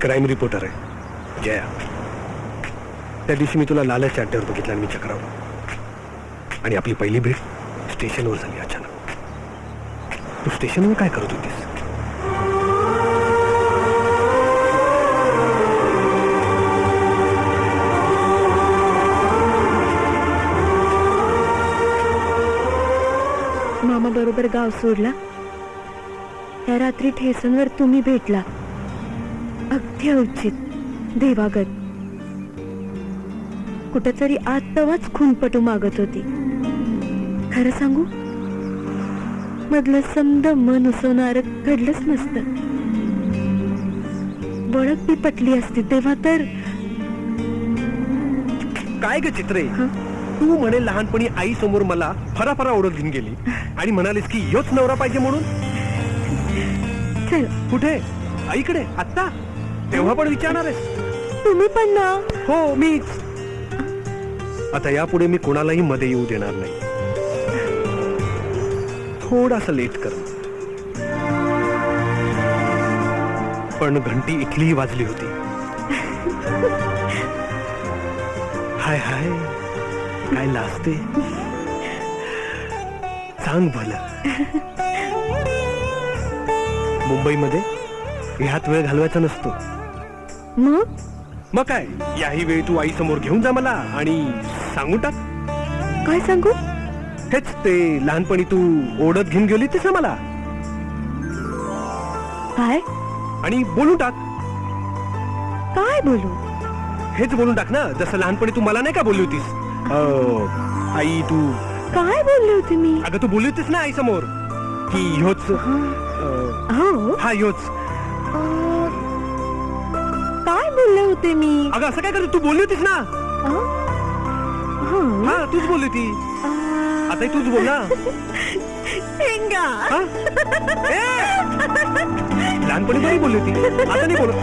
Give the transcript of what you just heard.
Crime reporter आहे जया. त्या दिवशी मी तुला लालच अड्ड्यावर बघितलं आणि मी चक्रावलो आणि आपली पहिली भेट स्टेशनवर झाली अचानक. तू स्टेशनवर काय करत होतीस? मामा बरोबर गाव सोडला. त्या रात्री ठेसनवर तुम्ही भेटला. अगदी अवचित, देवागत. कुठेतरी आत तवाच खूनपटू मागत होती. खरं सांगू, मधलं समद मन उसवणार घडलंच नसतं. बळक बी पटली असती तेव्हा तर. काय ग चित्रे, तू म्हणे लहानपणी आई समोर मला फराफरा ओढत घेऊन गेली आणि म्हणालीस की योच नवरा पाहिजे म्हणून. चल. कुठे? आईकडे? आत्ता? तेव्हा पण विचारणार आहेस? तुम्ही पण ना. हो, मीच. आता यापुढे मी कोणालाही मध्ये येऊ देणार नाही. थोडासा लेट कर. पण घंटी इथलीही वाजली होती. हाय हाय, काय लाजते. सांग भलं, मुंबईमध्ये ह्यात वेळ घालवायचा नसतो. मग काय, याही वेळी तू आई समोर घेऊन जा मला आणि सांगून टाक. काय सांगू? हेच ते लहानपणी तू ओढत घेऊन गेली होतीस ना मला. काय? आणि बोलून टाक. काय बोलू? हेच बोलून टाक ना, जसं लहानपणी तू मला नाही का बोलली होतीस, आई तू. काय बोलले होते मी? अगं तू बोलली होतीस ना आई समोर की ह्योच. हो. हा ह्योच. काय बोलले होते मी? अगं असं काय करत, तू बोलली होतीस ना. हा, तूच बोलली होती. आता तूच बोल ना. लहानपणी बरी बोलली होती, आता नाही बोलत.